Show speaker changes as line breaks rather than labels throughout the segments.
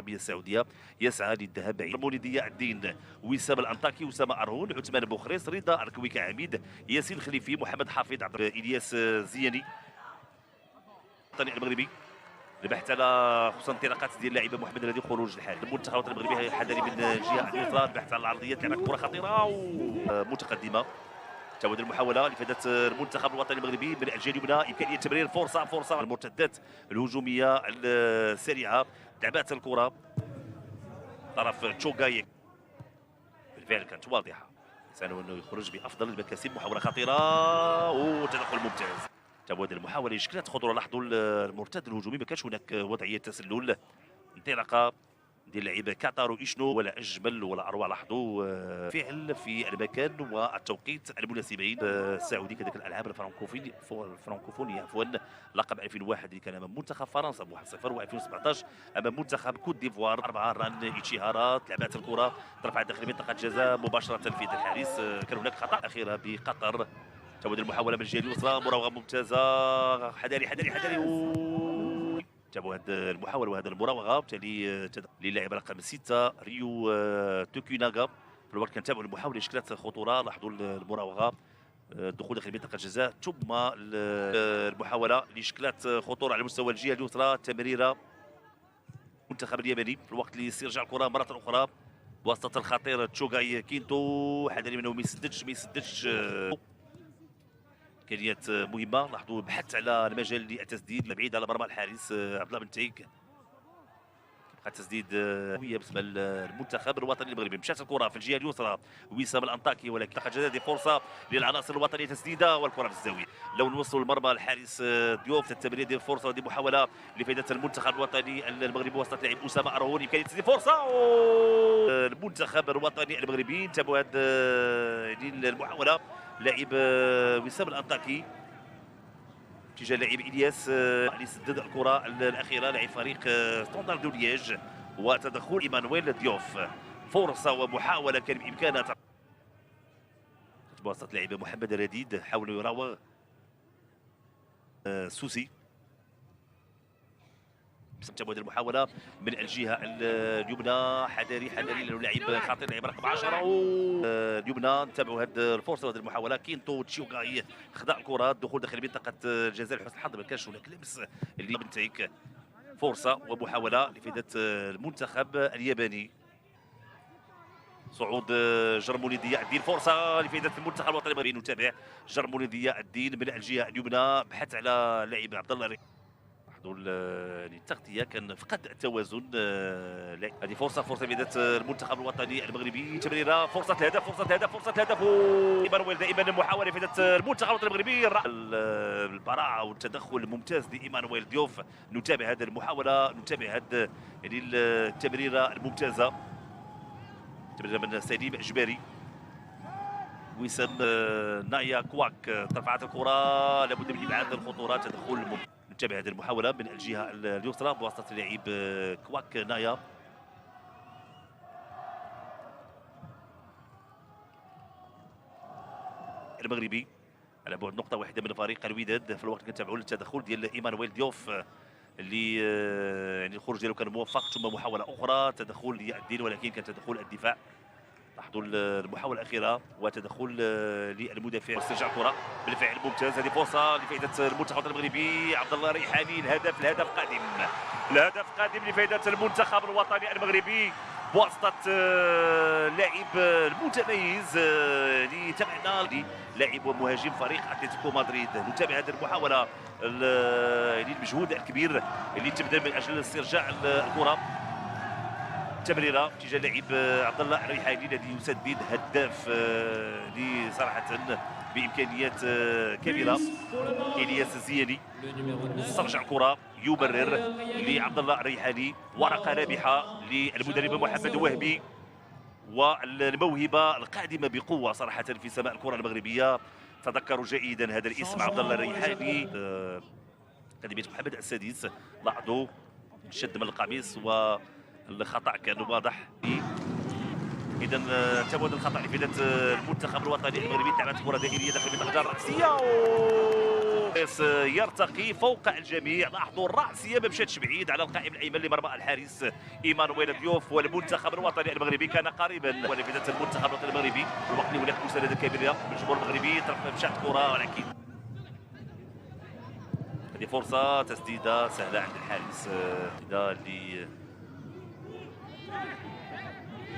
العربيه السعوديه يسعى للذهاب بعيد. مولي ضياء الدين، وسام الانطاكي، اسامه ارهون، عثمان بوخريس، رضا الكويكه عميد، ياسين خليفي، محمد حافظ، الياس زياني. الوطني المغربي البحث على خصوصا انطلاقات ديال اللاعب محمد الذي خروج الحارس. المنتخب الوطني المغربي حذري من الجهه اليسرى، البحث على العرضيات، لعبت كره خطيره ومتقدمه. تعود المحاوله لفائده المنتخب الوطني المغربي من الجهه اليمنى، امكانيه تمرير، فرصه المرتدات الهجوميه السريعه، لعبات الكره طرف تشوغاي بالفعل كانت واضحه، سانو انه يخرج بافضل المكاسب. محاوله خطيره وتدخل ممتاز. تعود المحاوله شكلت خطوره. لاحظوا المرتد الهجومي ما كانش هناك وضعيه تسلل. انطلاقه ديال اللعيبه كاتارو إيشنو ولا اجمل ولا اروع. لاحظوا فعل في المكان والتوقيت المناسبين. السعودي كذلك الالعاب الفرنكوفونيه عفوا، لقب 2001 اللي كان امام منتخب فرنسا ب 1-0، و2017 امام منتخب كوت ديفوار 4 ران اتشهارات، لعبات الكره ترفع داخل منطقه الجزاء مباشره في يد الحارس. كان هناك خطا اخيره بقطر. تعود المحاوله من الجهه اليسرى، مراوغه ممتازه، حذاري حذاري حذاري تابعوا هذه المحاوله وهذه المراوغه. بالتالي للاعب رقم 6 ريو توكيناغا. في الوقت كنتابعوا المحاوله شكلت خطوره. لاحظوا المراوغه، الدخول داخل منطقه الجزاء، ثم المحاوله اللي شكلت خطوره على مستوى الجهه اليسرى، تمريره المنتخب الياباني في الوقت اللي يرجع الكره مره اخرى بواسطه الخطير تشوغاي كينتو. حذري منه ما يسددش امكانيات مهمه. لاحظوا بحث على المجال للتسديد بعيد على مرمى الحارس عبد الله بن تيك. كيبقى التسديد قويه بالنسبه للمنتخب الوطني المغربي. مشات الكره في الجهه اليسرى، وسام الانطاكي، ولكن لقد جدد فرصه للعناصر الوطنيه تسديده والكره في الزاويه. لو نوصلوا لمرمى الحارس ضيوف التمرير ديال فرصه، ودي محاوله لفائده المنتخب الوطني المغربي وسط لاعب اسامه ارهون، امكانيه تسديد فرصه المنتخب الوطني المغربي. انتبهوا هذه المحاوله، لاعب وسام الانطاكي اتجاه لاعب الياس اللي سدد الكره الاخيره، لاعب فريق ستاندار دو لييج، وتدخل ايمانويل ديوف. فرصه ومحاوله كان بامكانها بواسطه لاعب محمد الرديد، حاول يراوغ سوسي. تم هذه المحاوله من الجهه اليمنى، حذري لانه لاعب خطير، لاعب رقم 10 اليمنى. نتابعوا هذه الفرصه وهذه المحاوله. كينتو تشيوغاي خدا الكره، الدخول داخل منطقه الجزاء، لحسن الحظ ما كانش هناك لمس اللي بنتيك. فرصه ومحاوله لفائده المنتخب الياباني. صعود جرموني ضياء الدين، فرصه لفائده المنتخب الوطني المغربي. نتابع جرموني ضياء الدين من الجهه اليمنى، بحث على لاعب عبد الله. التغطيه كان فقد التوازن. هذه فرصه لفائده المنتخب الوطني المغربي. تمريره، فرصه الهدف ايمانويل. دائما محاوله لفائده المنتخب الوطني المغربي. البراعه والتدخل الممتاز لايمانويل ديوف. نتابع هذه المحاوله، نتابع هذه التمريره الممتازه، تمريره من سليم اجباري. وسام نايا كواك ترفعت الكره، لابد من ابعاد الخطورات، تدخل ممتاز. نتابع هذه المحاوله من الجهه اليسرى بواسطه اللاعب كواك نايا. المغربي على بعد نقطه واحده من فريق الوداد. في الوقت كنتابعوا التدخل ديال ايمانويل ديوف اللي يعني الخروج ديالو كان موفق، ثم محاوله اخرى تدخل ضياء الدين، ولكن كان تدخل الدفاع. لاحظوا المحاوله الاخيره وتدخل للمدافع، استرجاع الكره بالفعل ممتاز. هذه فرصه لفائده المنتخب المغربي. عبد الله ريحاني، الهدف قادم لفائده المنتخب الوطني المغربي بواسطه لاعب المتميز اللي تابعنا، لاعب ومهاجم فريق اتلتيكو مدريد. نتابع هذه المحاوله المجهود الكبير اللي تبذل من اجل استرجاع الكره. تمريره اتجاه اللاعب عبد الله الريحاني الذي يسدد، هداف اللي صراحه بامكانيات كبيره. الياس الزياني استرجع الكره، يبرر لعبد الله الريحاني. ورقه رابحه للمدرب محمد وهبي، والموهبه القادمه بقوه صراحه في سماء الكره المغربيه. تذكروا جيدا هذا الاسم عبد الله الريحاني، اكاديميه محمد السادس. لاحظوا شد من القميص والخطا كان واضح. اذا تبعد الخطا لفائده المنتخب الوطني المغربي. لعبت كره دائريه داخل منطقه الراسيه يرتقي فوق الجميع. لاحظوا الرأسية ما مشاتش بعيد على القائم الايمن لمرمى الحارس ايمانويل ديوف. والمنتخب الوطني المغربي كان قريبا ولفته المنتخب الوطني المغربي الوقت اللي ولات مسانده كبيره من الجمهور المغربي. مشات الكره ولكن هذه فرصه تسديده سهله عند الحارس تسديده اللي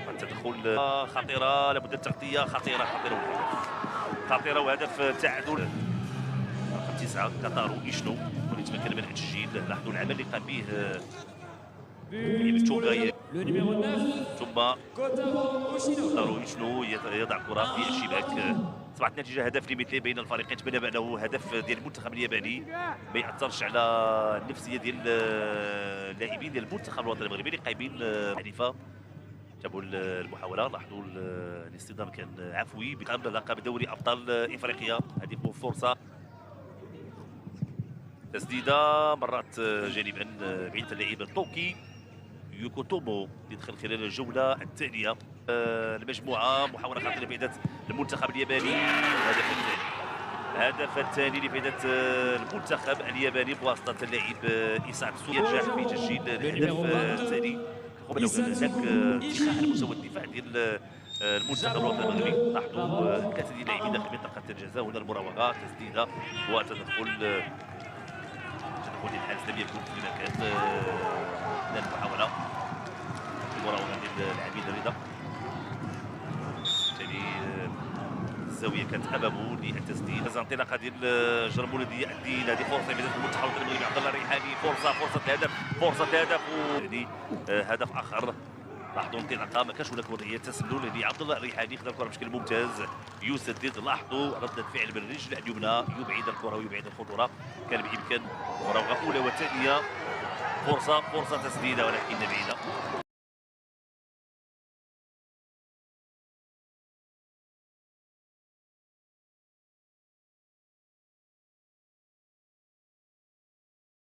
التدخل خطيره لابد التغطيه خطيره خطيره وهدف التعادل رقم 9 كاتارو إيشنو واللي تمكن من التسجيل. لاحظوا العمل اللي قام به لاعب توغاي ثم كاتارو إيشنو يضع كره في الشباك. صبحت النتيجه هدف لمثلي بين الفريقين. نتمنى بانه هدف ديال المنتخب الياباني ما ياثرش على النفسيه ديال اللاعبين ديال المنتخب الوطني المغربي اللي قايمين حليفه. جابوا المحاوله. لاحظوا الاصطدام كان عفوي بقام لقب دوري ابطال افريقيا. هذه فرصه تسديده مرات جانبا بعيد اللاعب الطوكي يوكوتومو يدخل خلال الجوله الثانيه. المجموعه محاوله خطيره لفائده المنتخب الياباني. الهدف الثاني لفائده المنتخب الياباني بواسطه اللاعب إيساك ينجح في تسجيل الهدف الثاني. هناك اتخاذ المستوى الدفاع ديال المنتخب الوطني المغربي. لاحظوا ثلاثه ديال اللاعبين داخل منطقه الجزاء. هنا المراوغه تسديده وتدخل ديال الحارس لم يكن في مكان من المحاوله. المراوغه ديال اللاعبين الرضا بالتالي الزاويه كانت امامه للتسديد. انطلاقه ديال جرمولدي الدين. هذه فرصه لفائده المنتخب الوطني المغربي. عبد الله الريحاني فرصه هدف يعني هدف اخر. لاحظوا انطلاقه ما كانش هناك وضعيه تسلل لعبد الله الريحاني. خذ الكره بشكل ممتاز يسدد. لاحظوا رده فعل بالرجل اليمنى يبعد الكره ويبعد الخطوره. كان بامكان مراوغه اولى وثانيه. فرصه تسديده ولكن بعيده.